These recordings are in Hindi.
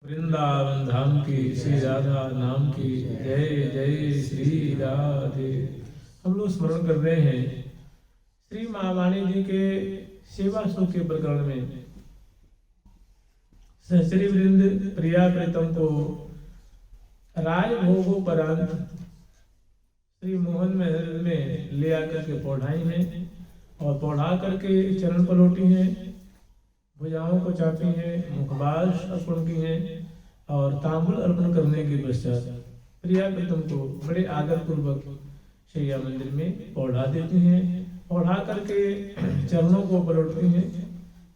वृंदावन धाम की श्री राधा नाम की जय जय श्री राधे। हम लोग स्मरण कर रहे हैं श्री महावाणी जी के सेवा सुख के प्रकरण में सहचरी वृंद प्रिया प्रीतम को राजभोगोपरांत श्री मोहन महल में ले आकर के पौढ़ाई हैं और पौढ़ा करके चरण पलोटी हैं, भुजाओं को चापी हैं, मुखबास अर्पण की हैं और तांबुल अर्पण करने के पश्चात प्रिया प्रीतम को बड़े आदर पूर्वक शैया मंदिर में पौढ़ा देती हैं। पौढ़ा करके चरणों को पलटती हैं,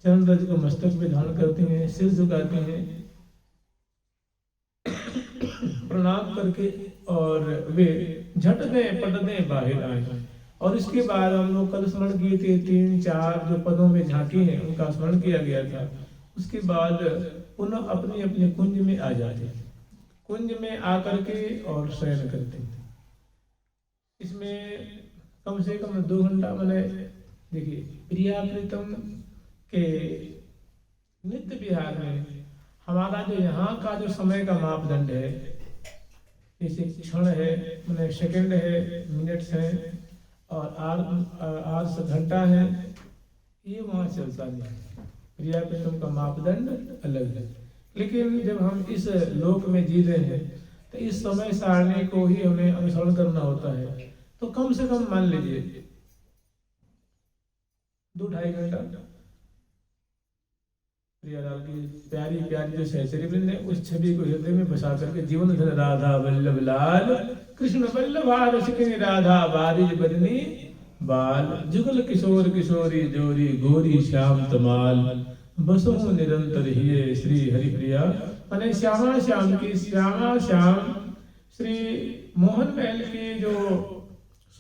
चरण रज को मस्तक पे धारण करती हैं, सिर झुकाती हैं प्रणाम करके और वे झट दें पट दें बाहर आए। और इसके बाद हम लोग कल स्मरण किए थे 3-4 जो पदों में झांकी है उनका स्मरण किया गया था। उसके बाद पुनः अपने अपने कुंज में आ जाते थे, कुंज में आकर के और शयन करते थे। इसमें कम से कम 2 घंटा मैंने देखिए प्रिया प्रीतम के नित्य विहार में हमारा जो यहाँ का जो समय का मापदंड है, जैसे क्षण है मैंने सेकंड है, मिनट्स हैं और आर घंटा है, ये वहाँ चलता नहीं। प्रिया प्रीतम का मापदंड अलग है। लेकिन जब हम इस लोक में जी रहे हैं तो इस समय सारणी को ही हमें अनुसरण करना होता है। तो कम से कम मान लीजिए 2-2.5 घंटा प्रियालाल की प्यारी प्यारी जो सहचरी वृंद है उस छवि को हृदय में बसा करके जीवन धन राधा वल्लभ लाल कृष्ण वल्लभ रसिकनी राधा बारिज बदनी बाल जुगल किशोर किशोरी जोरी गोरी श्याम तमाल बसो निरंतर ही श्री हरिप्रिया। माने श्यामा श्याम की श्यामा श्याम श्री मोहन महल की जो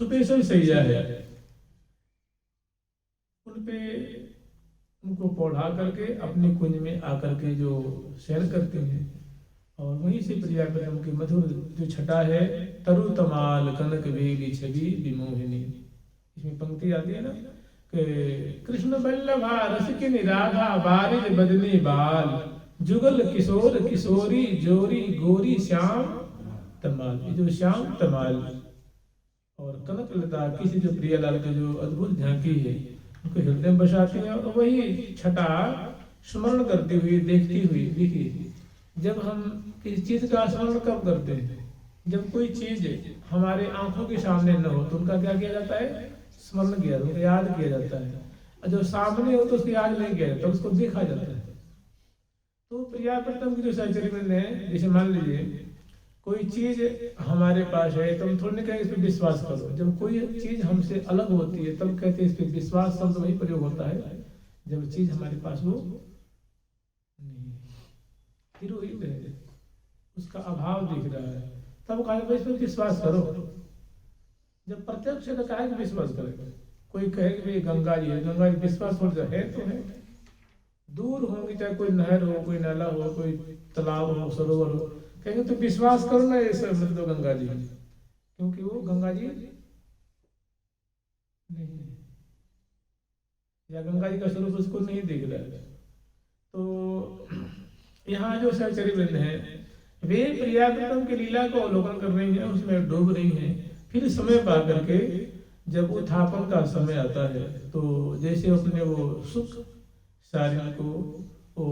सुपेशल सैया है उनपे उनको पौढ़ा करके अपने कुंज में आकर के जो शयन करते हैं और वहीं से प्रिया प्रीतम की मधुर जो छटा है तरु तमाल कनक बेली छवि विमोहिनी। इसमें पंक्ति आती है ना कि कृष्ण वल्लभा रसिकिनी राधा बारिज बदनी बाल जुगल किशोर किशोरी जोरी गोरी श्याम तमाल। ये जो श्याम तमाल और कनक लता किसी जो प्रियालाल की जो अद्भुत झांकी है उनको हृदय में बसाती है और वही छटा स्मरण करती हुई देखती हुई। देखिए जब हम किसी चीज का स्मरण कब करते हैं, जब कोई चीज हमारे आंखों के सामने न हो तो उनका क्या किया जाता है, स्मरण किया जाता है, याद किया जाता है। और जो सामने हो तो उसको याद नहीं किया जाता, उसको देखा जाता है। तो प्रिया प्रीतम की जो सहचरी वृंद है, जैसे मान लीजिए कोई चीज हमारे पास है तो हम थोड़ी नहीं कहेंगे इस पर विश्वास करो। जब कोई चीज हमसे अलग होती है तब कहते हैं इस पर विश्वास शब्द वही प्रयोग होता है जब चीज हमारे पास हो नहीं, हिरोइन है, उसका अभाव दिख रहा है, तब कहा जाता है इस पर विश्वास करो। जब प्रत्यक्ष ने कहा कि विश्वास करेगा, कोई कहे कि भाई गंगा जी है, गंगा जी विश्वास हो जाए तो है, दूर होंगी चाहे कोई नहर हो, कोई नाला हो, कोई तालाब हो, सरोवर हो, कहेंगे तो विश्वास करो ना ये सब मतलब गंगा जी, क्योंकि वो गंगा जी नहीं है या गंगा जी का स्वरूप उसको नहीं दिख रहा है। तो यहाँ जो सहचरी वृंद है वे प्रिया प्रीतम की लीला को अवलोकन कर रही हैं, उसमें डूब रही हैं। फिर समय पा करके जब उत्थापन का समय आता है तो जैसे अपने वो सुख सारिणी को वो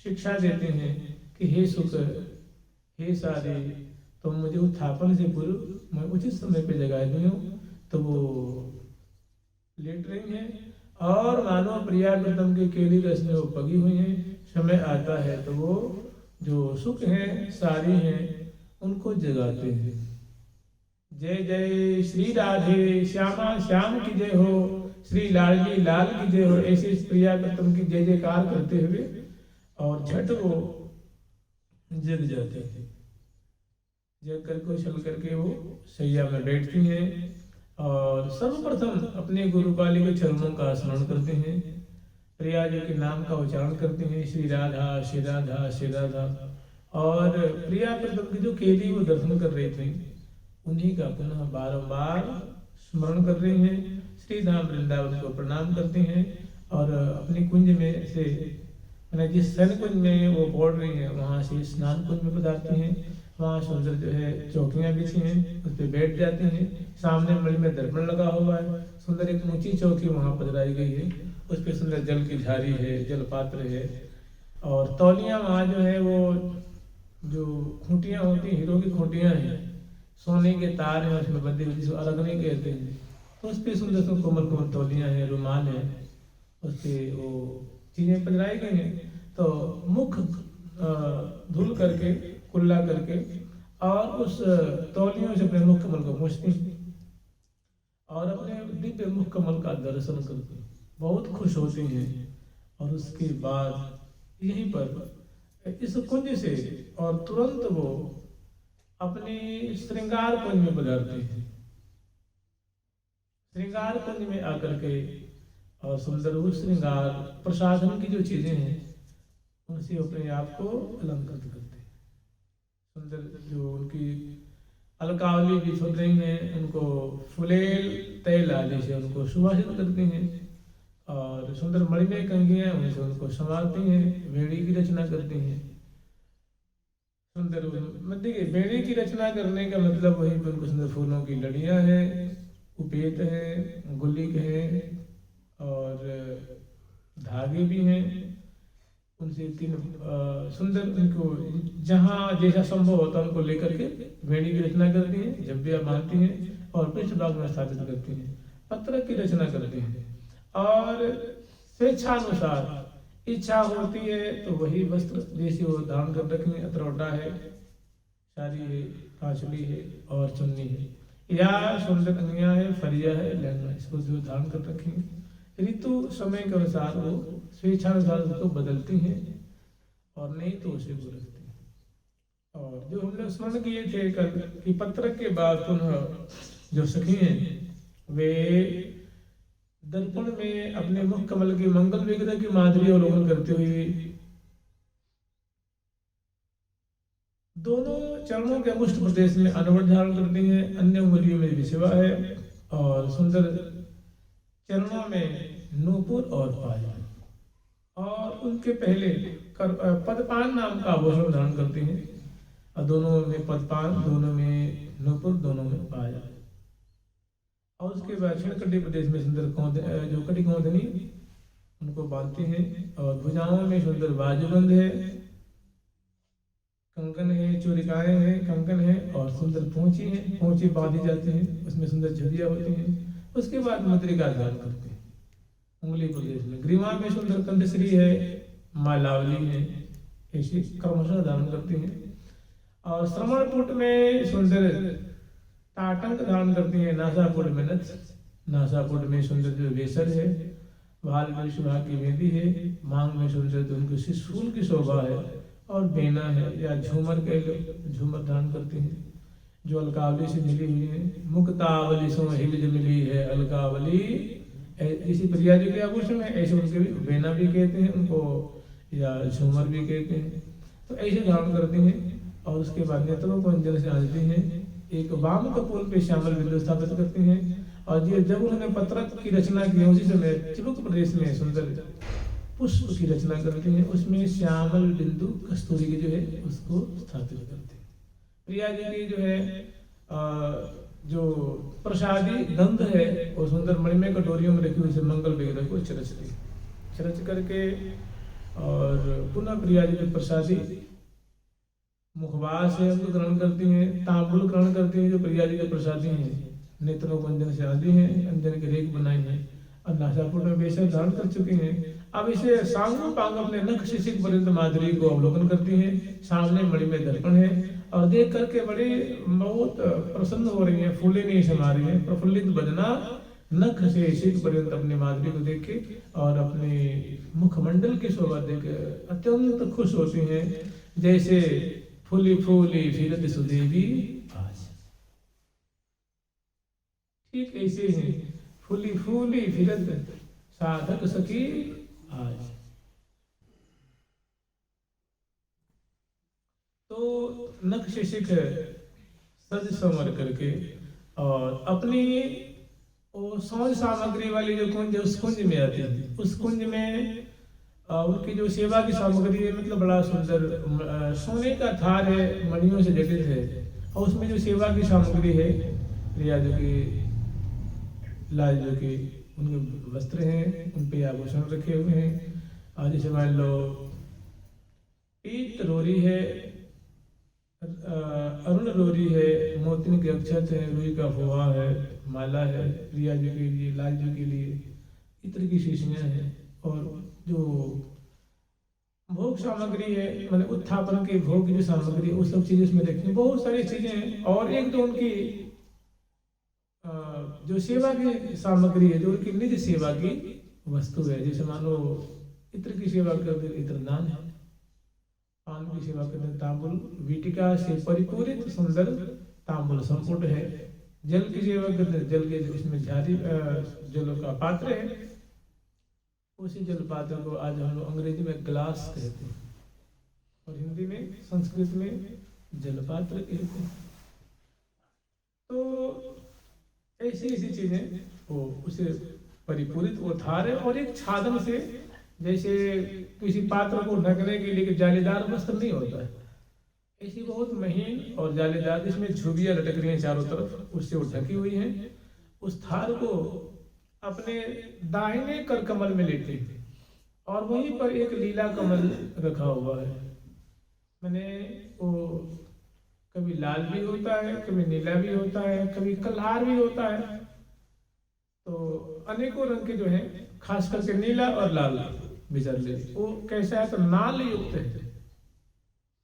शिक्षा देते हैं कि हे सुख हे सारे तुम मुझे उत्थापन से पूर्व मैं उचित समय पे जगा दी हूँ। तो वो लेट रही हैं और मानो प्रिया प्रीतम के केली रस में वो पगी हुई हैं। समय आता है तो वो जो सुख हैं सारी हैं उनको जगाते हैं। जय जय श्री राधे श्यामा श्याम की जय हो, श्री लाडली लाल की जय हो, ऐसे प्रिया प्रीतम की जय जयकार करते हुए और झट वो जग जाते हैं। जग करके चल करके वो सैया में बैठती हैं और सर्वप्रथम अपने गुरुपाली के चरणों का स्मरण करते हैं, प्रिया जी के नाम का उच्चारण करते हैं, श्री राधा श्री राधा श्री राधा। और प्रिया प्रीतम की जो केली वो दर्शन कर रहे थे उन्हीं का पुनः बारंबार स्मरण कर रहे हैं। श्री धाम वृंदावन को प्रणाम करते हैं और अपने कुंज में से यानी जिस शयन कुंज में वो पौड़ रही है वहाँ से स्नान कुंज में पधारती हैं। वहाँ सुंदर जो है चौकियाँ बिछी हैं, उस पर बैठ जाती हैं। सामने मणि में दर्पण लगा हुआ है। सुंदर एक ऊंची चौकी वहाँ पधराई गई है, उस पर सुंदर जल की झारी है, जल पात्र है। और तौलियाँ वहाँ जो है वो जो खूंटियाँ होती हैं, हीरो की खूंटियाँ हैं, सोने के तार हैं उसमें बंधे हुए, जिसको अरगनी कहते हैं। तो उस पर सुंदर सुंदर कोमल कोमल तौलियाँ हैं, रुमाल है, उस पर वो चीज़ें पधराई गई हैं। तो मुख धुल करके कुल्ला करके और उस तौलियों से अपने मुख कमल को पूछती और अपने दिव्य मुख कमल का दर्शन करती, बहुत खुश होती हैं। और उसके बाद यहीं पर इस कुंज से और तुरंत वो अपने श्रृंगार कुंज में पधारते हैं। श्रृंगार कुंज में आकर के और सुंदर उस श्रृंगार प्रसाधन की जो चीजें हैं उनसे अपने आप को अलंकृत करते हैं। सुंदर जो उनकी अलकावली भी सुन रही हैं, उनको फुलेल तैल आदि से उनको सुभाषित करती हैं। और सुंदर मणिमय कंघियां उनसे उनको संवारती हैं, वेणी की रचना करती हैं। सुंदर देखिए वेणी की रचना करने का मतलब वही पर उनको सुंदर फूलों की लड़ियां हैं, उपेत है, गुल्लिक है और धागे भी हैं। उनसे तीन सुंदर उनको जहाँ जैसा संभव होता है उनको लेकर के वेणी की रचना करती हैं, जब्बिया बांधती हैं और पृष्ठभाग में स्थापित करती हैं। पत्र की रचना करती हैं और स्वेच्छानुसार इच्छा होती है तो वही वस्त्र जैसे वो धारण कर रखेंगे, अतरौटा है, साड़ी है, कांचली है और चुन्नी है, या सुंदर अंगियां है, फरिया है, लहंगा, इसको जो धारण कर रखेंगे। ऋतु समय के अनुसार वो स्वेच्छानुसार उसको बदलती हैं और नहीं तो उसे वो रखती हैं। और जो हमने स्मरण किए थे कल कि पत्र के बाद पुनः जो सखी हैं वे दर्पण में अपने मुख कमल की मंगल विग्रह की माधुरी अवलोकन करते हुए दोनों चरणों के मुष्ट प्रदेश में अनवट धारण करती हैं। अन्य उंगलियों में विषवा है और सुंदर चरणों में नूपुर और पायल और उनके पहले पदपान नाम का आभूषण धारण करती हैं। और दोनों में पदपान, दोनों में नूपुर, दोनों में पायल। और उसके बाद छिणकटी प्रदेश में सुंदर जो कटी कौंधनी उनको बांधती हैं। और भुजाओं में सुंदर बाजूबंद है, कंकन है, चोरिकाएं हैं, कंकन है और सुंदर पोंची है, पोंची बांधी जाती हैं, उसमें सुंदर झुरियाँ होती हैं। उसके बाद मुद्रिका धारण करते हैं उंगली प्रदेश में। ग्रीवा में सुंदर कंठश्री है, मालावली है, ऐसी क्रमशः धारण करती हैं। और श्रवणपुट में सुंदर ताटंक धारण करती हैं। नासापुट में नथ, नासापुट में सुंदर जो वेसर है, भाल में सुहा की मेहंदी है, मांग में सुंदर उनकी शिशूल की शोभा है और बेना है या झूमर के झूमर धारण करती हैं जो अलकावली से मिली हुई है। मुक्तावली सो हिल जो मिली है अलकावली, इसी प्रिया जी के आभूषण है, ऐसे उनके भी बेना भी कहते हैं उनको या झूमर भी कहते हैं। तो ऐसे धारण करती हैं। और उसके बाद नेत्रों को अंजन से आंचती हैं, एक वाम कपोल पे श्यामल बिंदु स्थापित करती हैं। और ये जब उन्होंने पत्रक की रचना की उसी समय चिबुक प्रदेश में सुंदर पुष्प की रचना करती हैं, उसमें श्यामल बिंदु कस्तूरी की जो है उसको स्थापित करते हैं। प्रिया जी की जो है जो प्रसादी गंध है वो सुंदर मणिमय कटोरियों में रखी हुई मंगल विग्रह को चरचती है, चरच करके और पुनः प्रिया जी की प्रसादी मुखवास से हमको ग्रहण करती हैं, तांबुल ग्रहण करती हैं जो प्रिया जी के प्रसादी हैं। नेत्रों को अंजन से आदि हैं, अंजन की रेख बनाई है और नासापुट में बेसर धारण कर चुकी हैं। अब इसे सांगो पांग अपने नख शिशिक पर्यंत माधुरी को अवलोकन करती हैं। सामने मणि में दर्पण है और देख करके बड़ी बहुत प्रसन्न हो रही है, फूले नहीं समा रही है, प्रफुल्लित बदना नख से शिख पर्यंत अपनी माधुरी को देख के और अपने मुखमंडल की शोभा देख अत्यंत खुश होती हैं। जैसे फूली फूली फिरत सुदेवी आज, ठीक ऐसे ही फूली फूली फिरत साधक सखी आज। तो नख शिशिक सज संवर करके और अपनी वो सौंज सामग्री वाली जो कुंज उस कुंज में आती है, उस कुंज में उनकी जो सेवा की सामग्री है मतलब बड़ा सुंदर सोने का थार है, मणियों से जटित है, और उसमें जो सेवा की सामग्री है, प्रिया जो कि लाल जो कि उनके वस्त्र हैं, उन पे आभूषण रखे हुए हैं। और जैसे मान लो पीत रोरी है, अरुण रोरी है, मोतिन के अक्षत है, रुई का फुआ है, माला है प्रिया जी के लिए, लाल जी के लिए, इत्र की शीशियाँ हैं। और जो भोग सामग्री है, मतलब उत्थापन के भोग की जो सामग्री है, वो सब चीजें इसमें रखी हैं, बहुत सारी चीजें हैं। और एक तो उनकी जो सेवा की सामग्री है, जो उनकी निज सेवा की वस्तु है, जैसे मान लो इत्र की सेवा करते इत्र दान है, पान की सेवा करते तांबुल वीटिका से परिपूरित सुंदर तांबुल संपुट है, जल की सेवा करते जल के इसमें झारी जल का पात्र है, उसी जल पात्र को आज हम लोग अंग्रेजी में ग्लास कहते हैं और हिंदी में संस्कृत में जलपात्र कहते हैं। तो ऐसी ऐसी चीजें वो उसे परिपूरित वो थार है। और एक छादन से, जैसे किसी पात्र को ढकने के लिए जालीदार वस्त्र नहीं होता है, ऐसी बहुत महीन और जालीदार, इसमें झुर्रियां लटक रही हैं चारों तरफ, उससे वो ढकी हुई हैं। उस थार को अपने दाहिने कर कमल में लेते थे और वहीं पर एक लीला कमल रखा हुआ है। मैंने वो कभी लाल भी होता है, कभी नीला भी होता है, कभी कल्हार भी होता है, तो अनेकों रंग के जो है, खास करके नीला और लाल बिचर लेते। वो कैसा है तो नाल युक्त है,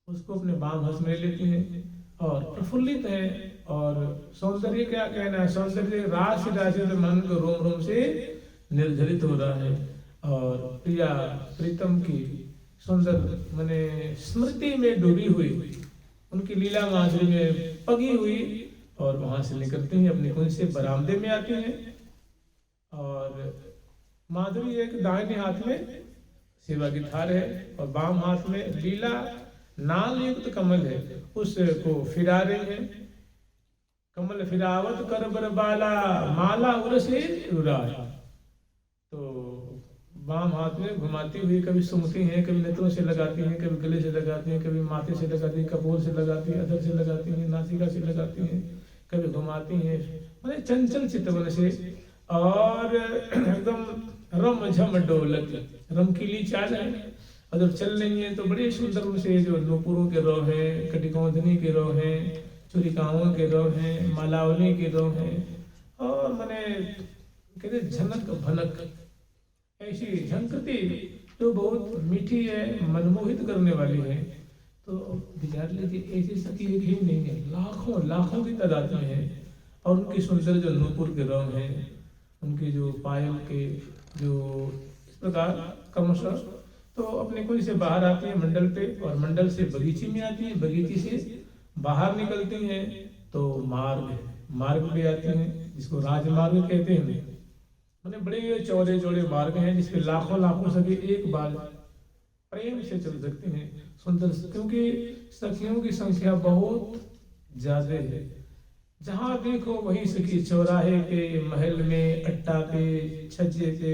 उसको अपने बाम हंस में लेती हैं और प्रफुल्लित है। और सौंदर्य क्या कहना है, सौंदर्य राशि राशि से मन को रोम रोम से निर्धरित हो रहा है। और प्रिया प्रीतम की सुंदर माने स्मृति में डूबी हुई, उनकी लीला माधुरी में पगी हुई, और वहां से निकलती हैं, अपने कुंज से बरामदे में आती हैं। और माधुरी एक दाहिने हाथ में सेवा की थार है और बाम हाथ में लीला नाल युक्त कमल है, उसको फिरा रही है। कमल फिरावत कर बर बाला, माला उरसे रुराय। तो बाम हाथ में घुमाती हुई कभी सूंघती हैं, कभी नेत्रों से लगाती हैं, कभी गले से लगाती हैं, कभी माथे से लगाती हैं, कपोल से लगाती हैं, अधर से लगाती हैं, नासिका से लगाती हैं, कभी घुमाती हैं, मतलब चंचल चित्तवन से। और एकदम रम झम डोलत, रमकीली चाल है। और जब चल रही है तो बड़े सुंदर से जो नूपुरों के रो हैं, कटिकौंधनी के रो हैं, चुरिकाओं के रो हैं, मालावली के रो हैं, और मैंने कहते झनक भनक, ऐसी झंकृति जो बहुत मीठी है, मनमोहित करने वाली है। तो विचार लीजिए, ऐसी सखी एक ही नहीं है, लाखों लाखों की तादाद में है। और उनकी सुंदर जो नूपुर के रंग हैं, उनके जो पायल के जो इस प्रकार क्रमशः तो अपने कुंज से बाहर आती है मंडल पे, और मंडल से बगीचे में आती है, बगीचे से बाहर निकलती हैं तो मार्ग पे आती हैं, जिसको राजमार्ग कहते हैं। मैंने बड़े चौड़े चौड़े मार्ग हैं जिसपे लाखों लाखों सखी एक बार प्रेम से चल सकते हैं। सुंदर, क्योंकि सखियों की संख्या बहुत ज्यादा है। जहां देखो वही सखी, चौराहे पे, महल में, अट्टा पे, छज्जे पे,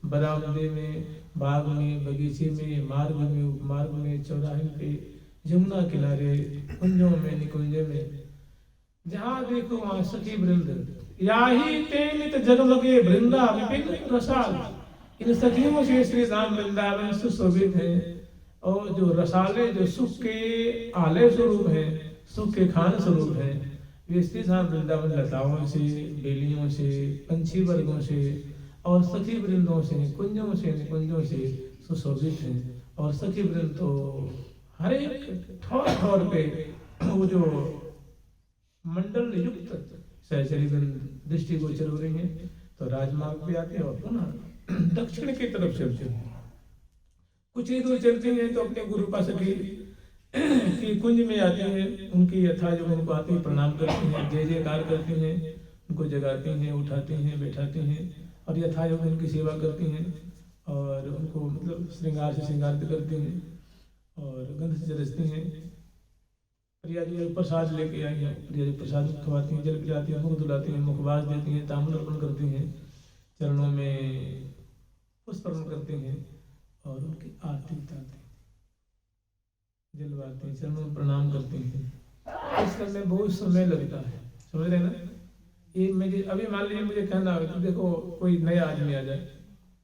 बरामदे में, बाग में, बगीचे में, मार्ग में, चौराहे पे, यमुना किनारे, कुंजों में, निकुंजे में, जहां देखो वहां सखी वृंद। याही तेनित जगमगे वृंदा विपिन रसाल। इन सखियों से श्री राम वृंदावन सुशोभित है। और जो रसाले, जो सुख के आलय स्वरूप है, सुख के खान स्वरूप है, वे श्री राम वृंदावन लताओं से, बेलियों से, पंछी वर्गों से और सखी वृंदों से, कुंजों से, निकुंजों से सुशोभित है। और सखी वृंद तो हर एक ठौर ठौर पे वो जो मंडल युक्त सहचरी दृष्टि गोचर हो रही है। तो राजमार्ग पे आते हैं और पुनः दक्षिण की तरफ चलते हैं। कुछ ही दूर चलते हैं तो अपने गुरु पास की कुंज में आते हैं। उनकी यथा जो उनको आते हैं, प्रणाम करते हैं, जय जयकार करते हैं, उनको जगाते हैं, उठाते हैं, बैठाते हैं और यथा जो उनकी सेवा करती हैं और उनको मतलब श्रृंगार से श्रृंगारित करती हैं और गंध से जरसती हैं। प्रिया जी प्रसाद लेके आई हैं, प्रिया जी प्रसाद खवाती हैं, जल पिलाती हैं, मुख धुलाती हैं, मुखवास देती हैं, ताम्बूल अर्पण करती हैं, चरणों में पुष्प अर्पण करती हैं और उनकी आरती उतारते हैं, जलवाते हैं, चरणों में प्रणाम करते हैं। इस करने बहुत समय लगता है, समझ रहे हैं ना। ये मुझे अभी मान लीजिए मुझे कहना हो तो देखो कोई नया आदमी आ जाए,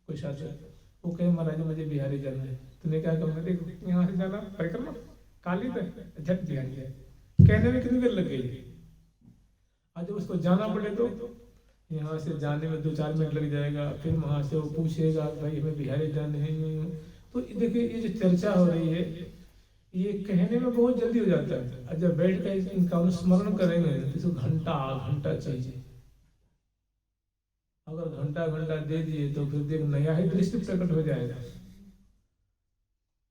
कोई शासक, वो कहे महाराज मुझे बिहारी जाना है, तुम्हें क्या करना, देखो यहाँ से जाना परिक्रमा काली पे झट बिहारी जाए, कहने में कितनी देर लग गई। आज जब उसको जाना पड़े तो यहाँ से जाने में 2-4 मिनट लग जाएगा, फिर वहाँ से वो पूछेगा भाई हमें बिहारी जाना है। तो देखिए ये जो चर्चा हो रही है ये कहने में बहुत जल्दी हो जाता है, और जब बैठ कर इनका अनुस्मरण करेंगे तो इसको घंटा घंटा चाहिए। अगर घंटा घंटा दे दिए तो फिर देख नया ही दृश्य प्रकट हो जाएगा,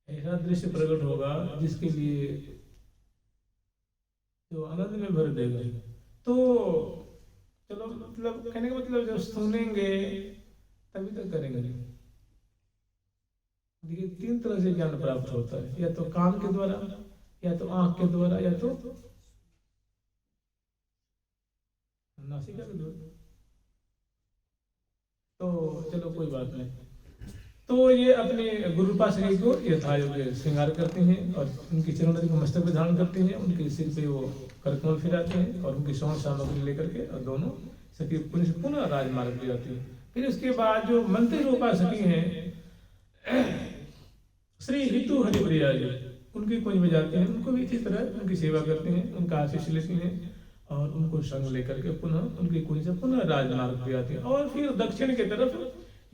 ऐसा दृश्य प्रकट होगा जिसके लिए जो आनंद में भर देगा। तो चलो मतलब कहने का मतलब जब सुनेंगे तभी तो करेंगे। देखिए 3 तरह से ज्ञान प्राप्त होता है, या तो कान के द्वारा, या तो आंख के द्वारा, या तो नासिका के द्वारा। तो चलो कोई बात नहीं। तो ये अपने गुरुपा शरीर को यथायोग्य श्रृंगार करते हैं और उनकी चरण को मस्तक पे धारण करते हैं, उनके सिर पे वो करकमल फिराते हैं और उनकी सौंठ सामग्री लेकर के और दोनों सखी पुनः राजमार्ग पे जाती है। फिर उसके बाद जो मंत्री रूपा सखी हैं श्री हितु हरिप्रिया जी, उनकी कुंज में जाते हैं, उनको भी इसी तरह उनकी सेवा करते हैं, उनका आशीष लेते हैं और उनको संग लेकर के पुनः उनकी कुंज से पुनः राजमार्ग पे आते हैं और फिर दक्षिण की तरफ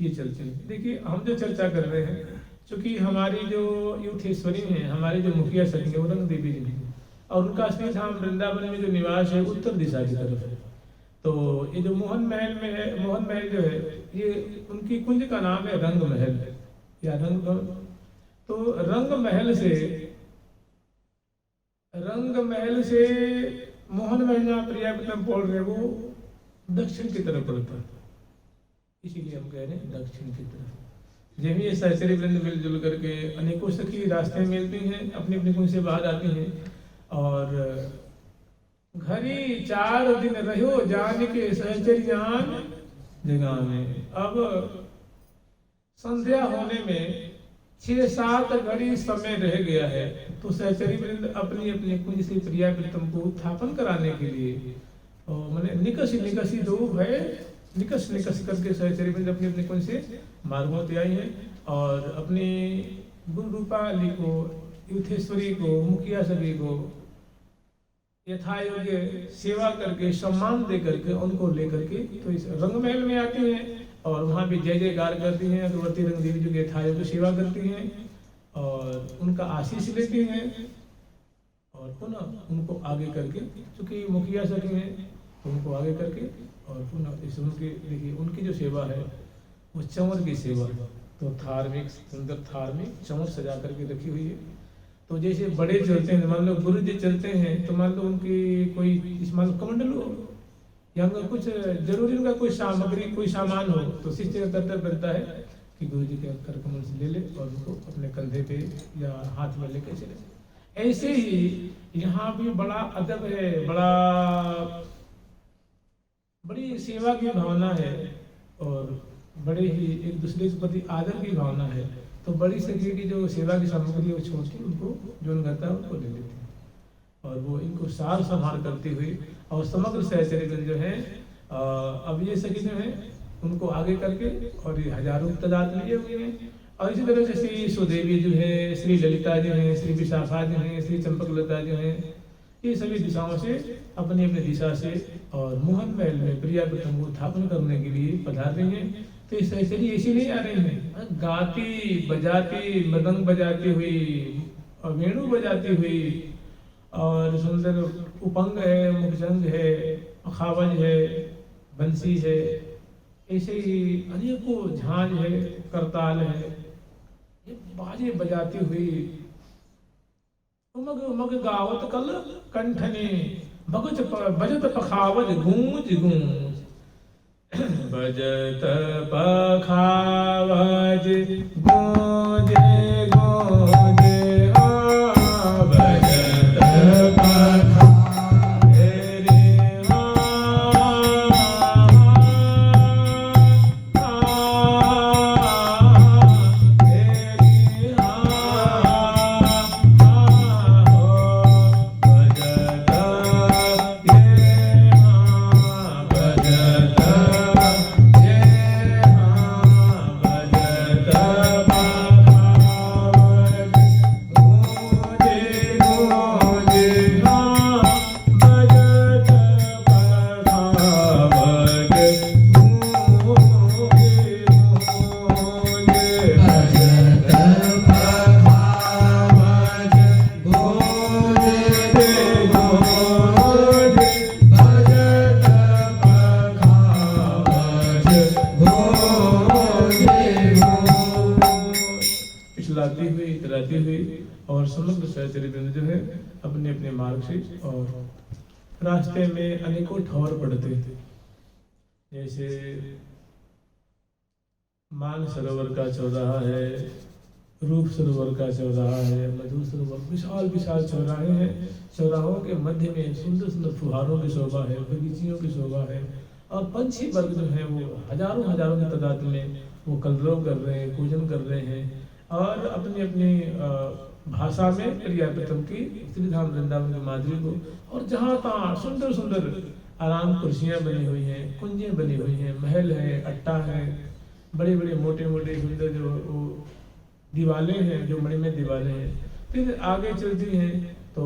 ये चलते हैं। देखिए हम जो चर्चा कर रहे हैं, क्योंकि हमारी जो यूथेश्वरी हैं, हमारी जो मुखिया सखी है वो रंग देवी जी हैं और उनका असली धाम वृंदावन में जो निवास है उत्तर दिशा की तरफ है। तो ये जो मोहन महल में है, मोहन महल जो है ये उनकी कुंज का नाम है रंग महल या रंग। तो रंग महल से मोहन महल जहाँ प्रियापतम बोल रहे वो दक्षिण की तरफ पड़ता है, इसीलिए हम कह रहे हैं दक्षिण की तरफ। जब ये सहचरी वृंद मिलजुल करके अनेकों सखी रास्ते मिलती हैं, अपनी अपनी कुंज से बाहर आती हैं और घरी 4 दिन रहो जान के सहचरियान जगह में। अब संध्या होने में 6-7 घड़ी समय रह गया है, तो सहचरी वृंद अपनी अपनी कुंज से प्रियाप्रीतम को उत्थापन कराने के लिए मैंने निकसी दो है निकस करके सहचरी वृंद अपनी अपनी कुंज से मार्गों पे आई है और अपनी गुरु रूपाली को, यूथेश्वरी को, मुखिया सभी को यथायोग्य सेवा करके सम्मान दे करके उनको लेकर के तो इस रंग महल में आती हैं और वहाँ भी जय जयकार करती हैं, अग्रवर्ती रंग देवी जी की यथायोग्य सेवा करती हैं और उनका आशीष लेती हैं और पुनः उनको आगे करके, चूंकि मुखिया सखी हैं तो उनको आगे करके और पुनः इस उनकी देखिए उनकी जो सेवा है वो चंवर की सेवा, तो धार्मिक सुंदर धार्मिक चंवर सजा करके रखी हुई है। तो जैसे बड़े चलते हैं, मान लो गुरु जी चलते हैं तो मान लो उनकी कोई मान लो कमंडल हो या उनका कुछ जरूरी उनका कोई सामग्री कोई सामान हो तो शिष्य का कर्तव्य बनता है कि गुरु जी के कर कमल से ले ले और उनको अपने कंधे पे या हाथ में लेके चले। ऐसे ही यहाँ भी बड़ा अदब है, बड़ी सेवा की भावना है और बड़े ही एक दूसरे के प्रति आदर की भावना है। तो बड़ी सखी की जो सेवा की सामग्री है वो छोड़ के उनको जो करता है उनको ले लेते हैं और वो इनको सार संभाल करते हुए और समग्र सहचरी जो है अब ये सखी जो है उनको आगे करके और ये हजारों तादाद लिए हुए हैं। और इसी तरह से श्री सुदेवी जो है, श्री ललिता जो है, श्री विशाखा जो है, श्री चंपकलता जो है, ये सभी दिशाओं से अपनी अपनी दिशा से और मोहन महल में प्रियाप्रीतम को स्थापन करने के लिए पधार रही हैं। तो इस सहचरी ऐसी नहीं आ रही हैं, गाती बजाती मृदंग बजाती हुई और वेणु बजाती हुई और सुंदर उपंग है, मुखजंग है, अखावज है, बंसी है, ऐसे ही अनेकों झांझ है, करताल है, ये बाजे बजाती हुई उमग उमग गावत कल कंठने बजत पखावज गूंज गूंज बजत पखावज गूंज गूंज बजत पखा अपने अपने मार्ग से, और रास्ते में अनेकों ठौर पड़ते थे। जैसे मान सरोवर का चौराहा है, रूप सरोवर का चौराहा है, मधु सरोवर, विशाल विशाल चौराहे हैं। चौराहों के मध्य में सुंदर सुंदर फुहारों की शोभा है, बगीचियों की शोभा है, और पंछी वर्ग जो है वो हजारों हजारों की तादाद में वो कलरव कर रहे हैं, पूजन कर रहे हैं, और अपनी अपनी भाषा में प्रिया प्रीतम की श्रीधाम वृंदावन की माधुरी को, और जहाँ तहाँ सुंदर सुंदर आराम कुर्सियाँ बनी हुई हैं, कुंजें बनी हुई हैं, महल है, अट्टा है, बड़े बड़े मोटे मोटे सुंदर जो वो दीवारें हैं, जो मणिमय दीवारें हैं। फिर आगे चलती हैं तो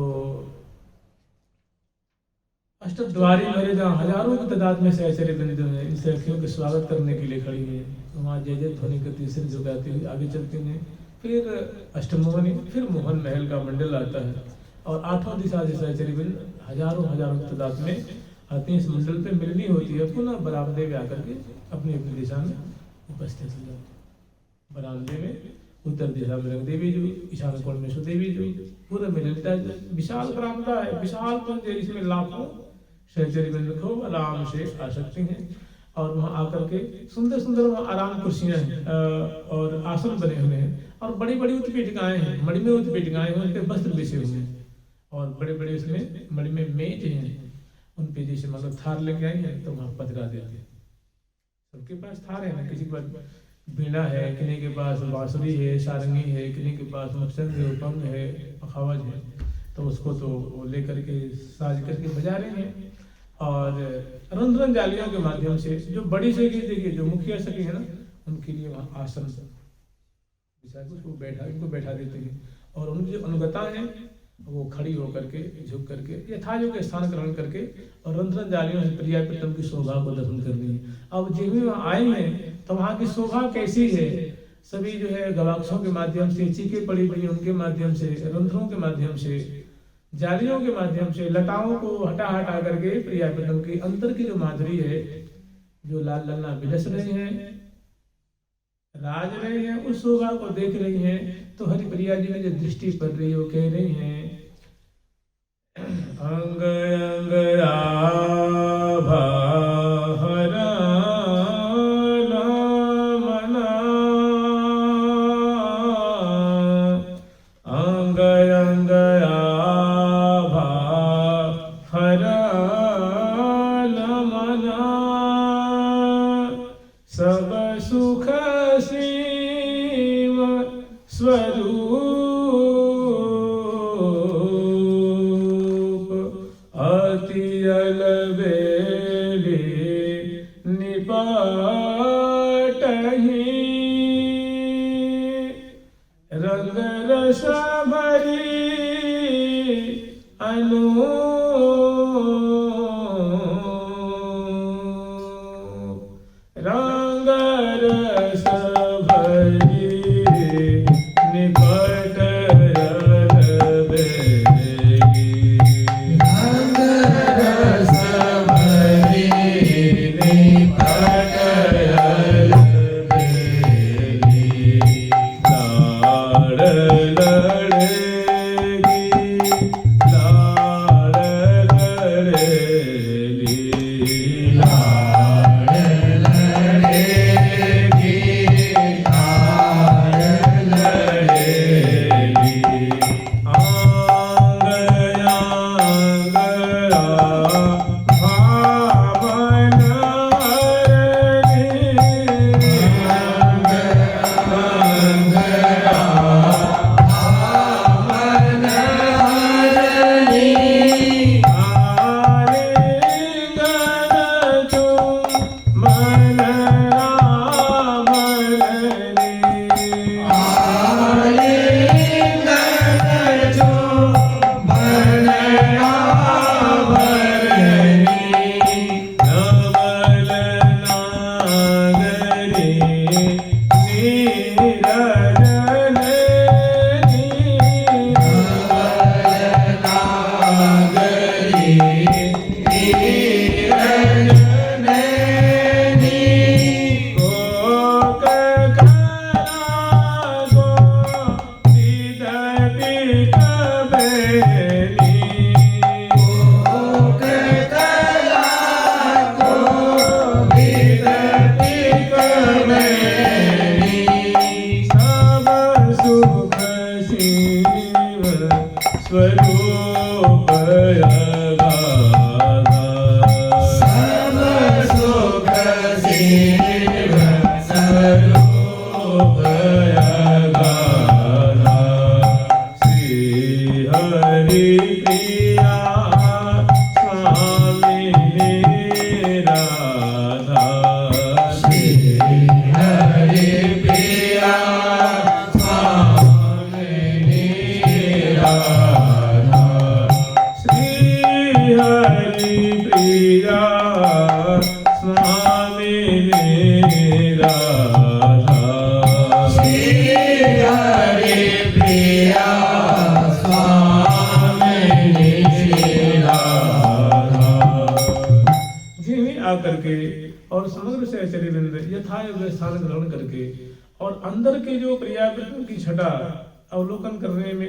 अष्टद्वारी भरे जहाँ हजारों की तादाद में सहचर्य बंधु हैं, इन सखियों के स्वागत करने के लिए खड़ी हैं। तो वहाँ जय जय ध्वनि करती सिर झुकाती हुई आगे चलती हैं। फिर अष्टमोहनी, फिर मोहन महल का मंडल आता है, और आठों दिशा से सहचर्य बंधु हजारों हजारों की तादाद में आते हैं। इस मंडल पे मिलनी होती है, पुनः बरामदे में आकर के अपनी अपनी दिशा में उपस्थित हो जाते हैं। बरामदे में उत्तर दिशा में रंग देवी जी, ईशान कोण में सुदेवी जी, पूर्व में ललिता जी। विशाल बरामदा है, विशाल कुंज है, इसमें लाखों सहचर्य बंधु को आराम से आ सकते हैं। और वहाँ आकर के सुंदर सुंदर वहाँ आराम कुर्सियाँ हैं और आसन बने हुए हैं, और बड़ी बड़ी उत्पीठिकाएँ हैं, मणिमय उत्पीठिकाएँ हैं, उन पे वस्त्र बिछे हुए हैं, और बड़े बड़े उसमें मणिमय मेज हैं, उन पे जैसे मतलब थार लेके आई हैं तो वहाँ पधरा देते हैं। सबके पास थार है ना, किसी के पास बीणा है, किसी के पास बांसुरी है, सारंगी है, किसी के पास मकसद है, उपंग है, पखावज है, तो उसको तो वो लेकर के साज करके बजा रहे हैं। और रंध्रन जालियों के माध्यम से जो बड़ी सखी, देखिए जो मुखिया सखी है ना, उनके लिए वहाँ आसन उसको बैठा, इनको बैठा देते हैं, और उनकी जो अनुगता है वो खड़ी होकर के, झुक करके, यथायोग के स्थान ग्रहण करके, और रंध्रन जालियों से प्रिया प्रीतम की शोभा को दर्शन करनी है। अब जिन भी वहाँ आए हैं तो वहाँ की शोभा कैसी है, सभी जो है गवाक्षों के माध्यम से, चीखे पड़ी हुई उनके माध्यम से, रंध्रों के माध्यम से, जालियों के माध्यम से, लताओं को हटा हटा करके प्रिया प्रीतम की अंतर की जो माधुरी है, जो लाल लन्ना बिलस रहे हैं, राज रहे हैं, उस शोभा को देख रही हैं। तो हरिप्रिया जी में जो दृष्टि पड़ रही है वो कह रही हैं, अंग अंग आभा हरा नामना, अंग अंग आभा हरा नामना, सब सुख शिव स्वरूप, अति अलबेले निपाटहि, रंग रस भरी अनूप, रंग रस भरी निपट और समग्र से शरीर यथा स्थान ग्रहण करके और अंदर के जो प्रियावृत्तियों की छटा अवलोकन करने में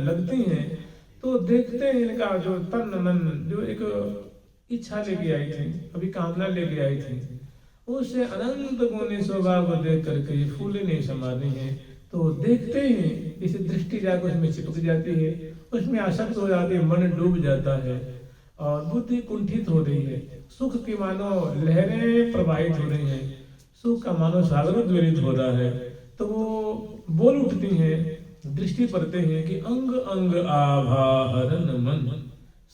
लगती हैं, तो देखते हैं इनका जो तन मन जो एक इच्छा लेके आई थी, अभी कामना लेके आई थी, उससे अनंत गुणी स्वभाव को देख करके फूले नहीं समानी है, तो देखते ही इसे दृष्टि जाकर उसमें चिपक जाती है, उसमें आसक्त हो जाती है, मन डूब जाता है और बुद्धि कुंठित हो रही है। सुख की मानो लहरें प्रवाहित हो रही हैं, सुख का मानो सागर ज्वलित हो रहा है, तो वो बोल उठती हैं, दृष्टि पड़ते हैं कि अंग अंग आभाहरण मन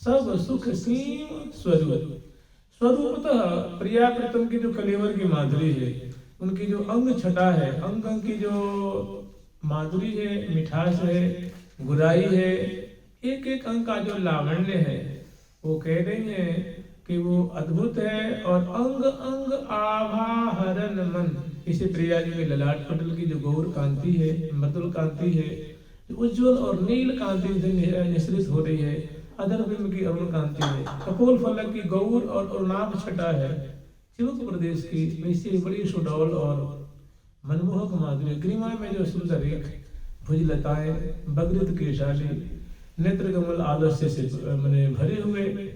सब सुख सीम स्वरूप। स्वरूपतः प्रिया प्रीतम की जो कलेवर की माधुरी है, उनकी जो अंग छटा है, अंग अंग की जो माधुरी है, मिठास है, गुराई है, एक एक अंग का जो लावण्य है, वो कह रही है कि वो अद्भुत है। और अंग अंग आभाहरण मन, इसे प्रिया जी के ललाट पटल की जो गौर कांति है, मधुर कांति है, उज्ज्वल और नील कांति से निश्रित हो रही है, अधर बिंब की अरुण कांति है, कपोल फलक की गौर और अरुणाभ छटा है, चिवक प्रदेश की वैसे बड़ी सुडौल और मनमोहक माधुरी, ग्रीमा में जो सुंदर रेख, भुजलताएं, बगृत केशाली, नेत्र कमल आलस्य से मैंने भरे हुए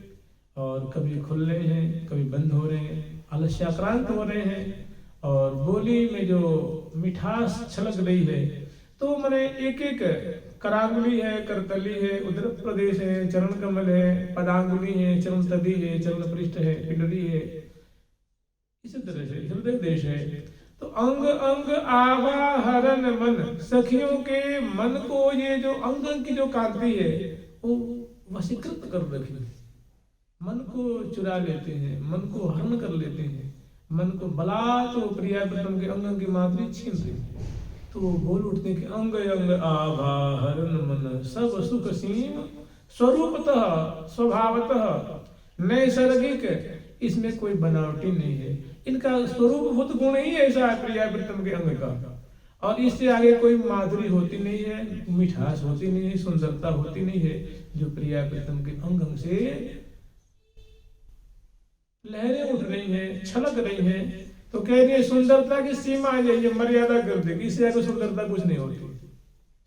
और कभी खुल रहे हैं, कभी बंद हो रहे हैं, आलस्याक्रांत हो रहे हैं, और बोली में जो मिठास छलक रही है, तो मैंने एक एक करांगुली है, करतली है, उदर प्रदेश है, चरण कमल है, पदांगुली है, चरण तदी है, चरण पृष्ठ है, पिंडली है, इसी तरह से हृदय देश है। तो अंग अंग आवाहरण मन, सखियों के मन को ये जो अंग की जो कांति है वो वशीकृत कर रखी है, मन को चुरा लेते हैं, मन को हरण कर लेते हैं, मन को बला तो प्रिया प्रीतम के अंग की माधुरी छीन रही है। तो बोल उठते हैं कि अंग अंग आभाहरण मन सब सुख सीम स्वरूपतः स्वभावतः नैसर्गिक, इसमें कोई बनावटी नहीं है, इनका स्वरूपभूत गुण ही ऐसा है प्रिया प्रीतम के अंग का, और इससे आगे कोई माधुरी होती नहीं है, मिठास होती नहीं है, सुंदरता होती नहीं है, जो प्रिया प्रीतम के अंग से लहरें उठ रही हैं, छलक रही हैं। तो कह रही है सुंदरता की सीमा आ जाइए, मर्यादा कर देगी, इससे आगे सुंदरता कुछ नहीं होती,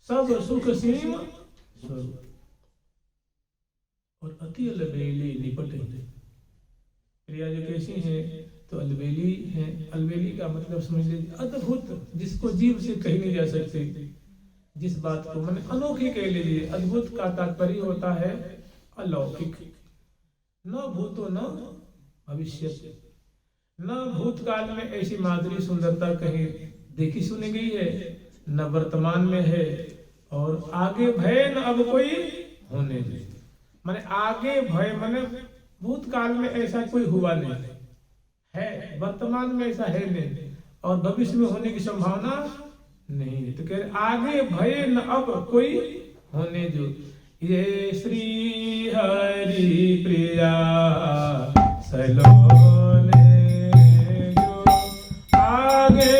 सब सुख सीम स्वरूप। और अति अलबेली निपट प्रिया जो कैसी है, तो अलबेली है। अलबेली का मतलब समझ लीजिए अद्भुत, जिसको जीव से कही नहीं जा सकती, जिस बात को मैंने अनोखी कह लीजिए। अद्भुत का तात्पर्य होता है अलौकिक, न भूतो न भविष्य, न भूतकाल में ऐसी माधुरी सुंदरता कहीं देखी सुनी गई है, न वर्तमान में है, और आगे भय न अब कोई होने दे। माने आगे भय माने भूतकाल में ऐसा कोई हुआ नहीं है, वर्तमान में ऐसा है नहीं, और भविष्य में होने की संभावना नहीं है। तो कह रहे आगे भय न अब कोई होने दो। ये श्री हरि प्रिया सलोने जो आगे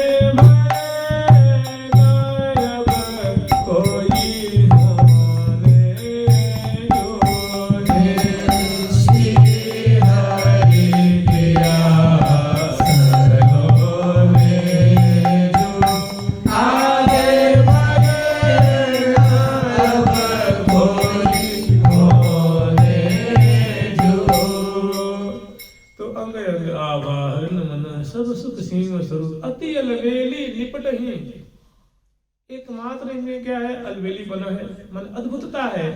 अति अलबेली निपट ही, एकमात्र इनमें क्या है, अलबेली बना है, मन अद्भुतता है।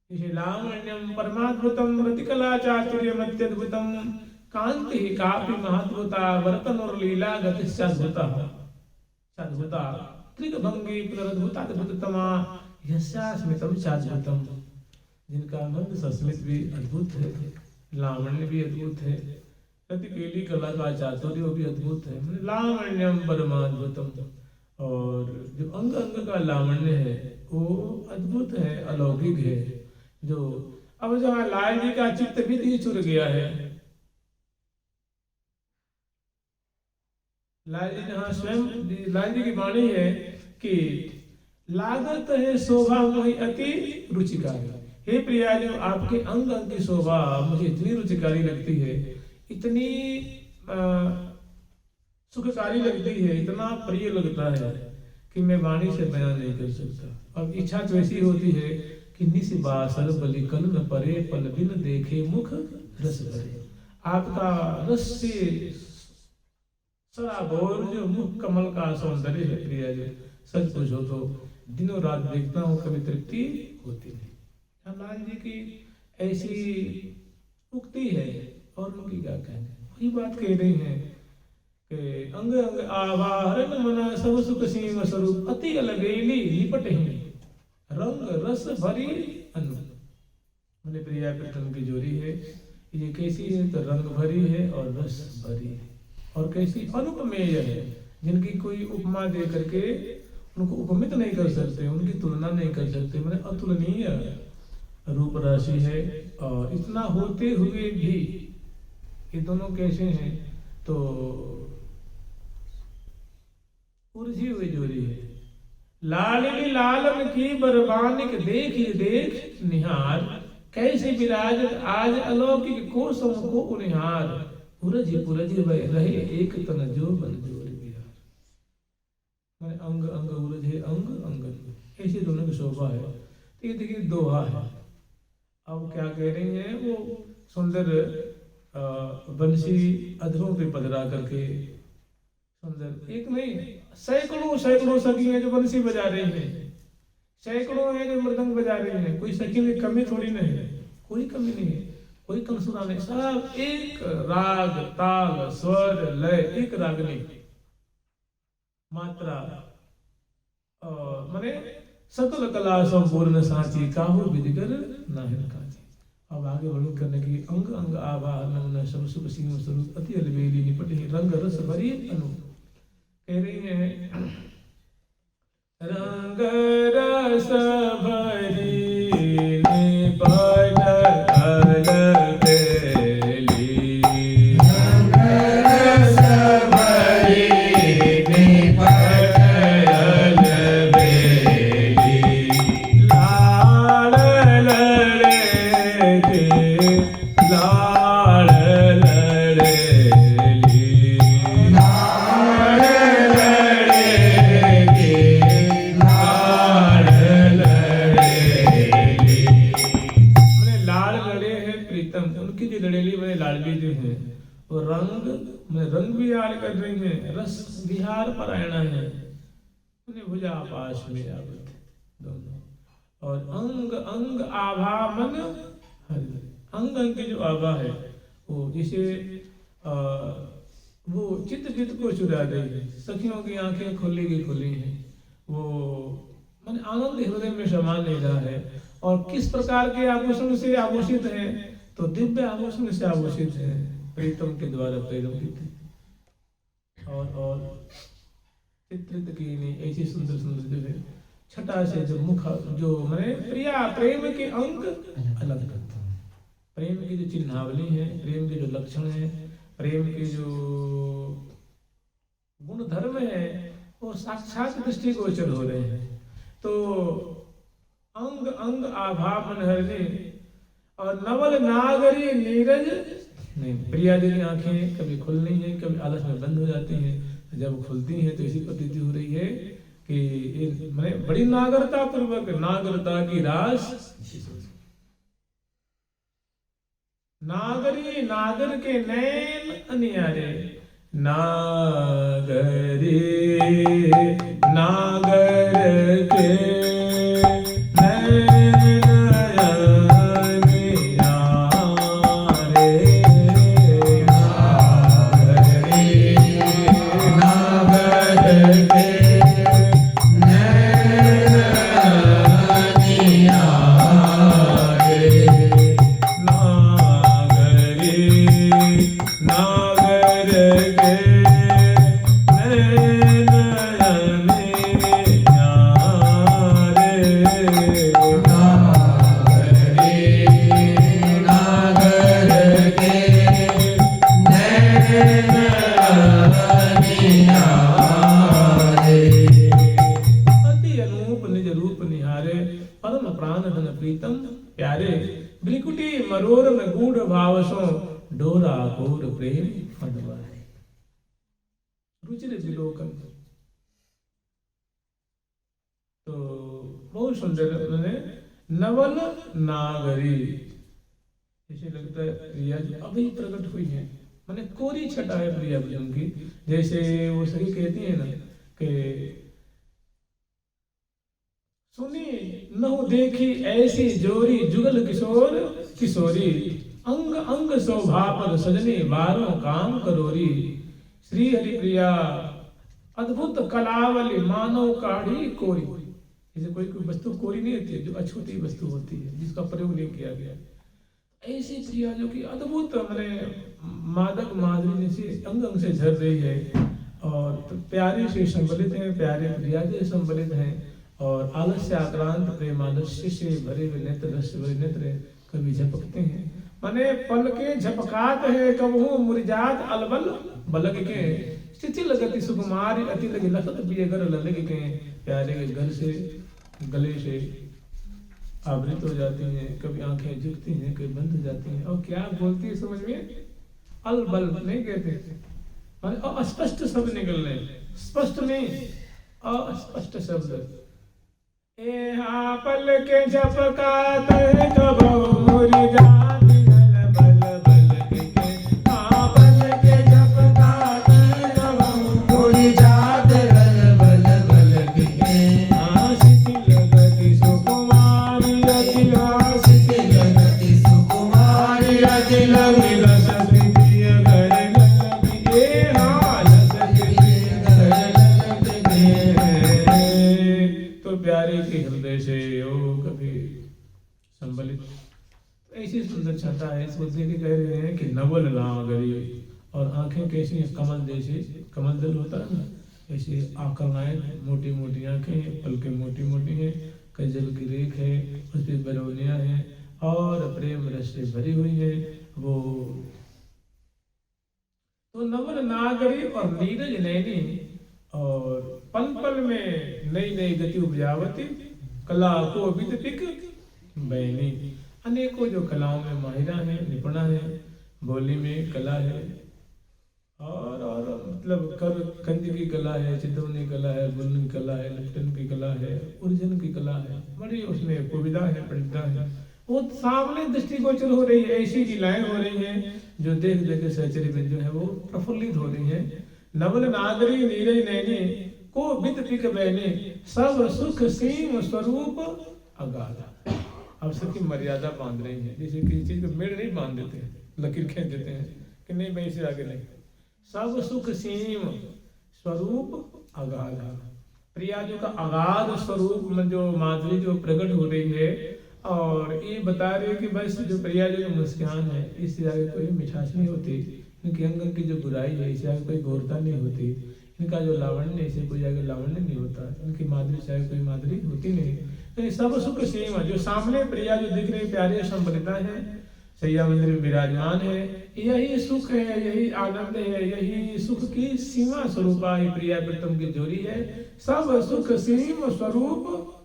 इसे लावण्यम परमाद्भुतम रतिकला चातुर्यम अत्यद्भुतम कांति कापि महद्भुता वर्तनोर लीला गतिश्चाद्भुता चाद्भुता त्रिकभंगी पुनरद्भुता अद्भुततमा यस्यास्मितम चाद्भुतम। जिनका मंद सस्मित भी अद्भुत है, लावण्य भी अद्भुत है, रतिकेली कला का चातुर्य भी अद्भुत है। लावण्यम परमाद्भुतम, और जो अंग अंग का लावण्य है वो अद्भुत है, अलौकिक है। जो अब जहाँ लाल जी का चित्त भी चुर गया है, लाल जी जहाँ स्वयं लाल जी की वाणी है कि लागत है शोभा मोहि अति रुचिकारी। हे प्रिया, जो आपके अंग अंग की शोभा मुझे इतनी रुचिकारी लगती है, इतनी सुखकारी लगती है, इतना प्रिय लगता है कि मैं वाणी से बयान नहीं कर सकता। अब इच्छा तो ऐसी होती है कि निस बासर बलि कल न परे, पल बिन देखे मुख रस भरे। आपका रस से सराबोर जो मुख कमल का सौंदर्य है प्रिया जी, सच पूछो तो दिनों रात देखता हूँ, कभी तृप्ति होती नहीं। लाल जी की ऐसी उक्ति है और उनकी क्या कहने, वही बात कह रही हैं कि अंग अंग आवाहन मना सब सुख सीम स्वरूप अति अलगेली निपटहि रंग रस भरी अनु। मैंने प्रिया कृष्ण की जोड़ी है, ये कैसी है तो रंग भरी है और रस भरी है, और कैसी अनुपमेय है, जिनकी कोई उपमा दे करके उनको उपमित नहीं कर सकते, उनकी तुलना नहीं कर सकते। मैंने अतुलनीय रूप राशि है, और इतना होते हुए भी ये दोनों कैसे हैं तो उलझी हुई जोड़ी है। लालिनी लालन की बरबानिक देख देख निहार, कैसे विराज आज अलौकिक को समको उनिहार। पुरज पुरज वह रहे एक तन जो बन जोड़ बिहार। मैंने अंग अंग उलझे अंग अंग, ऐसे दोनों की शोभा है। तो ये देखिए दोहा है। अब क्या कह रही हैं, वो सुंदर बंसी अधरों पे पधरा करके सुंदर, एक नहीं सैकड़ों सैकड़ों सखी हैं जो बंसी बजा रही हैं, सैकड़ों हैं जो मृदंग बजा रही हैं। कोई सखी में कमी थोड़ी नहीं है, कोई कमी नहीं है, कोई कंसुरा नहीं, सब एक राग ताल स्वर लय, एक रागनी मात्रा, माने सकल कला संपूर्ण साची काहू विधिकर नाहिन काची। अब आगे वर्णन करने की अंग अंग आभा नमन सब सुख सीम स्वरूप अति अलबेली निपटहि रंग रस भरी अनु। कह रही है रंग रस भरी निपट अलबेली, रंग रस भरी निपट रंग विहार कर रही है, रस विहार परायण है, उन्हें भुजा पाश में आवत दोनों। और अंग अंग आभा मन अंग अंग की जो आभा है वो जिसे वो चित्त चित्त को चुरा रही है। सखियों की आंखें खुली की खुली हैं, वो मन आनंद हृदय में समा नहीं रहा है। और किस प्रकार के आभूषण से आभूषित है तो दिव्य आभूषण से आभूषित है, प्रीतम के द्वारा प्रेरित। और चित्रित की नहीं ऐसी सुंदर सुंदर जो है छटा से जो मुख जो मैंने प्रिया प्रेम के अंग अलग करता हूँ। प्रेम की जो चिन्हावली है, प्रेम के जो लक्षण है, प्रेम के जो गुण धर्म है वो साक्षात दृष्टिगोचर हो रहे हैं। तो अंग अंग आभा मन हरने और नवल नागरी नीरज नहीं। प्रिया जी की आंखें कभी खुलनी है, कभी आलस में बंद हो जाती हैं। जब खुलती हैं तो ऐसी प्रतीति हो रही है कि मैंने बड़ी नागरता पूर्वक नागरता की रास नागरी नागर के नैन अनियारे नागरी नागर के नैन ब्रिकुटी मरोर में गूढ़ भावसों डोरा घोर प्रेम फंदवाए। रुचिर विलोकन, तो बहुत सुंदर उन्होंने नवल नागरी, जैसे लगता है प्रिया जो अभी प्रकट हुई है, माने कोरी छटा है प्रिया की। जैसे वो सही कहती है ना कि सुनी नहु देखी ऐसी जोरी जुगल किशोर किशोरी, अंग अंग शोभापद सजनी बारों काम करोरी, श्री हरि प्रिया अद्भुत कलावली मानव काढ़ी कोरी। जैसे कोई वस्तु कोरी नहीं होती है, जो अछूती वस्तु होती है जिसका प्रयोग नहीं किया गया, ऐसी प्रिया जो कि अद्भुत मैंने मादक माधुरी से अंग अंग से झर रही है, और तो प्यारे से संबलित है, प्यारे प्रिया से संबलित है, और आलस्य आक्रांत प्रेमालस्य से भरे हुए नेत्र रस भरे नेत्र कभी झपकते हैं, माने पल के झपकात है कबहू मुरझात अलबल बलग के, स्थिति लगती सुकुमारी अति लगे लखत बियगर ललग के, प्यारे के घर से गले से आवृत हो जाती हैं, कभी आंखें झुकती हैं, कभी बंद हो जाती हैं, और क्या बोलती है समझ में, अलबल नहीं कहते, माने अस्पष्ट शब्द निकल रहे, स्पष्ट नहीं अस्पष्ट शब्द। यहाँ पल के झपकात है कबहू मुरझात अलबल बलग के, हाँ पल के झपकात है कबहू मुरझात अलबल बलग के, हाँ स्थिति लगती सुकुमारी अति स्थिति लगती सुकुमारी अति लगी लसत प्रिय घर लगी, हाँ लसत प्रिय घर लगी। तो प्यारे के हृदय से हो कभी संबलित, ऐसी सुंदर छटा है, सोचने के कह रहे हैं कि नवल नागरी, और आंखें कैसी हैं, कमल जैसे, कमल दल होता है ना, ऐसे आकर्णाएं, मोटी मोटी आंखें, पलकें मोटी मोटी हैं, कजल की रेख है, उस पर बरौनियां हैं, और प्रेम रस से भरी हुई है वो। तो नवल नागरी और नीरज नैनी, और पल पल में नई नई गति उपजावती, कला को विदिक बैनी, अनेकों जो कलाओं में माहिरा है, निपुणा है, बोली में कला है, और मतलब कंज की कला है, चितवनी कला है, बुनने की कला है, लिप्टन की कला है, उर्जन की कला है, बड़ी उसमें कुविदा है, पंडिता है, वो सामने दृष्टिगोचर हो रही है, ऐसी लीलाएं हो रही हैं जो देख देख सहचरी में जो है वो प्रफुल्लित हो रही है। नवल नागरी नीरज नैनी को विद पिक बैनी, सब सुख सीम स्वरूप अगाधा। अब सबकी मर्यादा बांध रही है, जैसे किसी चीज को मेड़ नहीं बांध देते हैं, लकीर खींच देते हैं कि नहीं भाई से आगे नहीं। सब सुख सीम स्वरूप अगाधा, प्रिया जो का अगाध स्वरूप में जो माधुरी जो प्रकट हो रही है, और ये बता रही है कि बस जो प्रिया जो मुस्कान है, इससे आगे कोई मिठास नहीं होती, इनके अंग की जो बुराई है इससे आगे कोई घोरता नहीं होती, इनका जो लावण्य इससे कोई आगे लावण्य नहीं होता, इनकी माधुरी से आगे कोई माधुरी होती नहीं। तो सब सुख सीमा, जो सामने प्रिया जो दिख रही प्यारे संबलिता है, सैया मंदिर में विराजमान है, यही सुख है, यही आनंद है, यही सुख की सीमा स्वरूपा ही प्रिया प्रीतम की जोड़ी है। सब सुख सीम स्वरूप,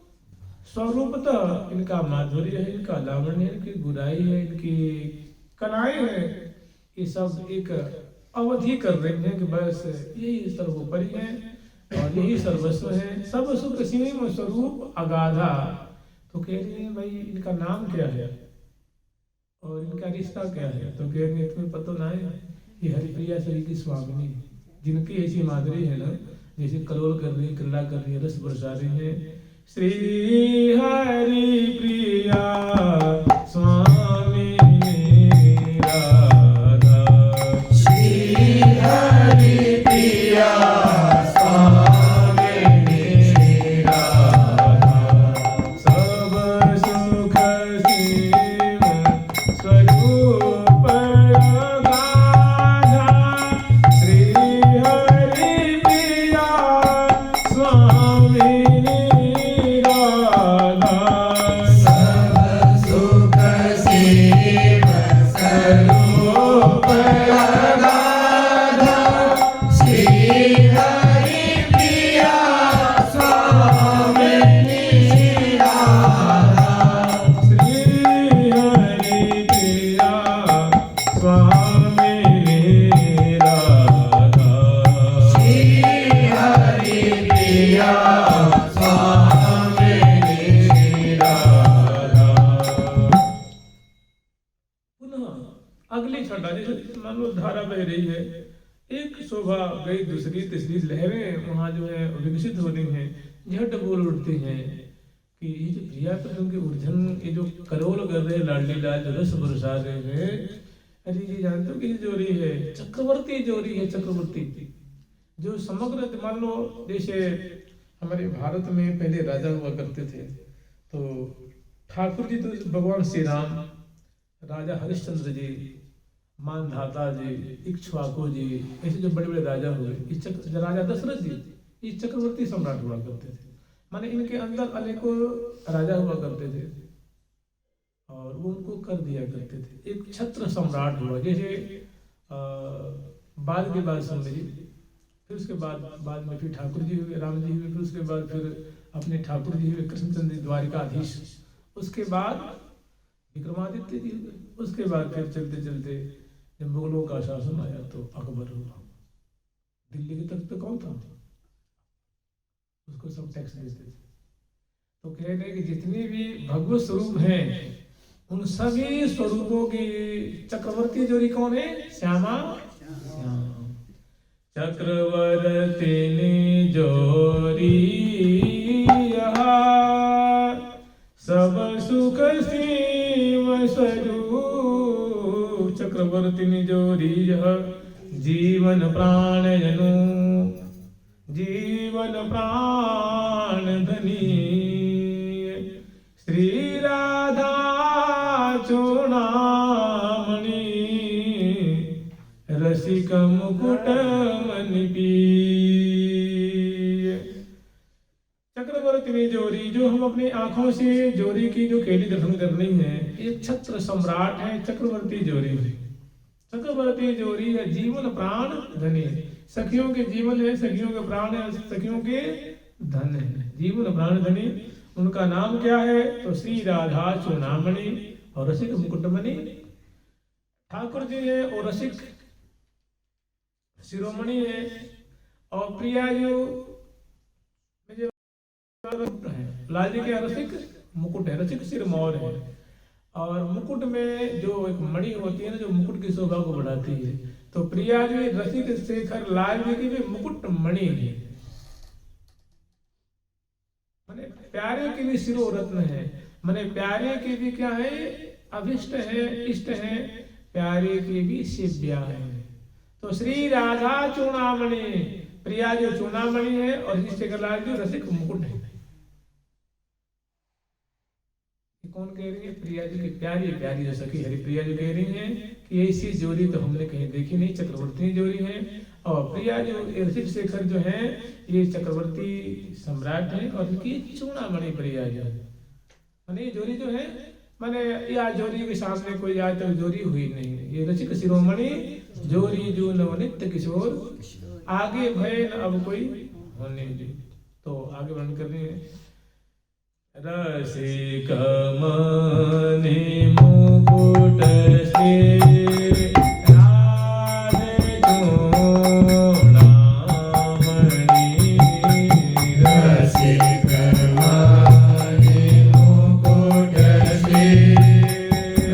स्वरूपतः इनका माधुर्य है, इनका लावण्य है, इनकी गुराई है, इनकी कलाएं है, ये सब एक अवधि कर रही है कि बस यही सर्वोपरि है और यही सर्वस्व है। सब सुख सीम स्वरूप अगाधा, तो कह रही है भाई इनका नाम क्या है और इनका रिश्ता क्या है, तो कह रही है तुम्हें पता ना है, ये हरिप्रिया श्री की स्वामिनी, जिनकी ऐसी माधुरी है ना, जैसे कलोल कर रही है, क्रीड़ा कर रही है, रस बरसा रही है। श्री हरि प्रिया स्वामी राधा, श्री हरि प्रिया स्वामी राधा, सब सुख सीम स्वरूप अगाधा, श्री हरि प्रिया स्वामी राधा, सब सुख अगली छटा, जैसे मान लो धारा बह रही है, एक शोभा गई, दूसरी तीसरी लहरें वहाँ जो है विकसित हो रही हैं, झट बोल उठती हैं कि ये जो प्रिया प्रथम के ऊर्धन, ये जो करोल कर रहे लाडली लाल जो रस बरसा रहे हैं, अरे ये जानते हो कि ये जोड़ी है चक्रवर्ती जोड़ी है, चक्रवर्ती जो समग्र, मान लो जैसे हमारे भारत में पहले राजा हुआ करते थे, तो ठाकुर जी तो भगवान श्री राम, राजा हरिश्चंद्र जी, मानधाता जी, इक्ष्वाकु जी, ऐसे जो बड़े बड़े राजा हुए, राजा दशरथ जी, ये चक्रवर्ती सम्राट हुआ करते थे। माने इनके अंदर अनेकों राजा हुआ करते थे और वो उनको कर दिया करते थे। एक छत्र सम्राट हुआ, जैसे बाद के बाद सुन लीजिए, फिर उसके बाद में फिर ठाकुर जी हुए, राम जी हुए, फिर उसके बाद फिर अपने ठाकुर जी हुए कृष्णचंद्र द्वारिकाधीश, उसके बाद विक्रमादित्य जी हुए, उसके बाद फिर चलते चलते जब मुगलों का शासन आया तो अकबर हुआ। दिल्ली के तख्त पे कौन था? उसको सब टैक्स देते थे। तो कह रहे कि जितने भी भगवत स्वरूप हैं उन सभी स्वरूपों की चक्रवर्ती जोड़ी कौन है? श्यामा श्याम। चक्रवर्ती जोड़ी सब सुख सीम स्वरूप, चक्रवर्ती जोड़ी जीवन प्राण जनु, जीवन प्राण धनी, श्री राधा चूड़ामणि, रसिक मुकुट मनि पिय। चक्रवर्ती जोड़ी जो हम अपनी आंखों से जोड़ी की जो केली दर्शन करनी है, ये छत्र सम्राट है चक्रवर्ती जोड़ी। चक्रवर्ती जोड़ी है जीवन प्राण धनी, सखियों के जीवन है, सखियों के प्राण है, सखियों के धन है, जीवन प्राण धनी। उनका नाम क्या है? तो श्री राधा चूड़ामणि और रसिक मुकुटमणि। ठाकुर जी है और रसिक शिरोमणि है, और प्रिया जो है, लाल जी के रसिक मुकुट है, रसिक सिरमौर है, और मुकुट में जो एक मणि होती है ना, जो मुकुट की शोभा को बढ़ाती है, तो प्रिया जी रसिक शेखर लाल जी की भी मुकुट मणि है, माने प्यारे की भी शिरो रत्न है, माने प्यारे की भी क्या है? अभिष्ट है, इष्ट है, प्यारे की भी शिव्या है। तो श्री राधा चूड़ामणि, प्रिया जो चूड़ामणि है और शेखर लाल जो रसिक मुकुट है। कौन कह रही है? प्रिया जी की प्यारी प्यारी जो सखी हरिप्रिया जो कह रही हैं कि ऐसी जोड़ी तो हमने कहीं देखी नहीं, चक्रवर्ती जोड़ी है। और प्रिया जो रसिक शेखर जो है ये चक्रवर्ती सम्राट है, और इनकी चूड़ामणि प्रिया जो है, माने जोड़ी जो है, माने या जोड़ी के सामने कोई आज तक जोड़ी हुई नहीं है। ये रसिक शिरोमणि जोड़ी जो नवनित्य किशोर, आगे भय न अब कोई होने दे। तो आगे वर्णन कर रही है, रसिक मणि मुकुट से राधे चूड़ामणि, रसिक मणि मुकुट से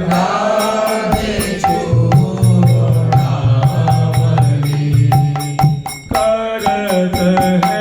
राधे चूड़ामणि, करत है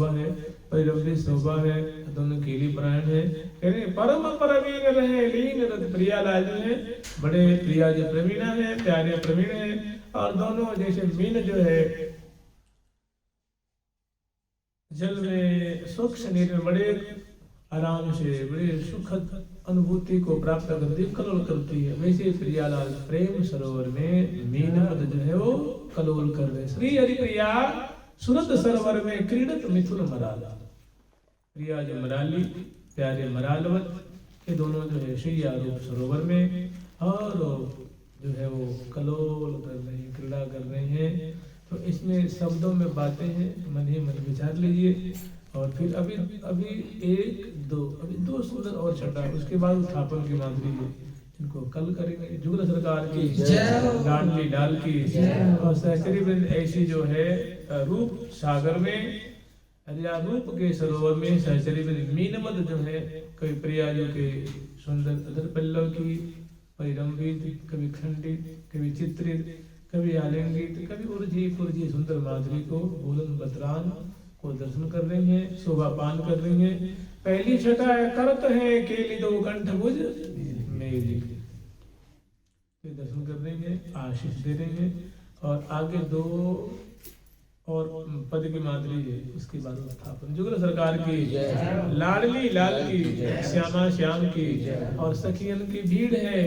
शोभा है, परिरंभित शोभा है, दोनों केली परायण है। कहते परम परवीन रहे लीन रत प्रिया लाल है, बड़े प्रिया जो प्रवीणा है, प्यारे प्रवीण है। और दोनों जैसे मीन जो है जल में सूक्ष्म नीर में बड़े आराम से बड़े सुखद अनुभूति को प्राप्त करती कलोल करती है, वैसे प्रियालाल प्रेम सरोवर में मीन पद जो है वो कलोल कर रहे। श्री हरि प्रिया सुरत सरोवर में क्रीडत मिथुन मराला, प्रिया जो मराली प्यारे मरालवत, ये दोनों जो है श्री आरूप सरोवर में और जो है वो कलोल कर रहे हैं, क्रीड़ा कर रहे हैं। तो इसमें शब्दों में बातें हैं, मन ही मन विचार लीजिए। और फिर अभी दो सुंदर और छठा, उसके बाद उत्थापन की माधुरी है, इनको कल करेंगे। जुगल सरकार की लाडली लाल की और सहचरी वृंद ऐसी जो है रूप सागर में या रूप के सरोवर में सहचरी वृंद मीनमद जो है, कभी प्रियाजों के सुंदर अदर पल्लव की परिरंभित, कभी खंडित, कभी चित्रित, कभी आलिंगित, कभी उर्जी पुर्जी सुंदर माधुरी को बुलंद बतरान को दर्शन कर रही हैं, शोभा पान कर रही हैं। पहली छठा है करत है केली दो कंठ भुज मेली, दर्शन कर रही हैं, आशीष दे रही हैं। और आगे दो और पद की माधुरी है, उसके बाद उत्थापन। जुगल सरकार की लाडली लाल की, श्यामा श्याम की और सखियन की भीड़ है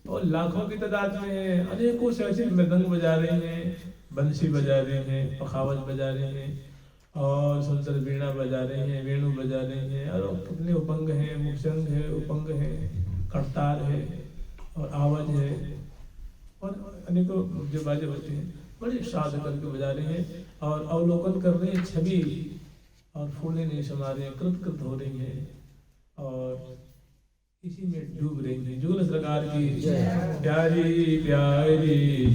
और लाखों की तादाद में है। अनेकों सहचरी मृदंग बजा रहे हैं, बंसी बजा रहे हैं, पखावज बजा रहे हैं और सुंदर वीणा बजा रहे हैं, वेणु बजा रहे हैं। और कितने उपंग हैं, मुक्शंग है, उपंग है, करतार है और आवाज है और अनेकों जो बाजे बजते हैं, बड़े साध करके बजा रहे हैं और अवलोकन कर रहे हैं छवि, और फूलें नहीं समा रहे हैं, कृत कृत हो रही हैं और इसी में डूब रही है। जुगल सरकार की प्यारी प्यारी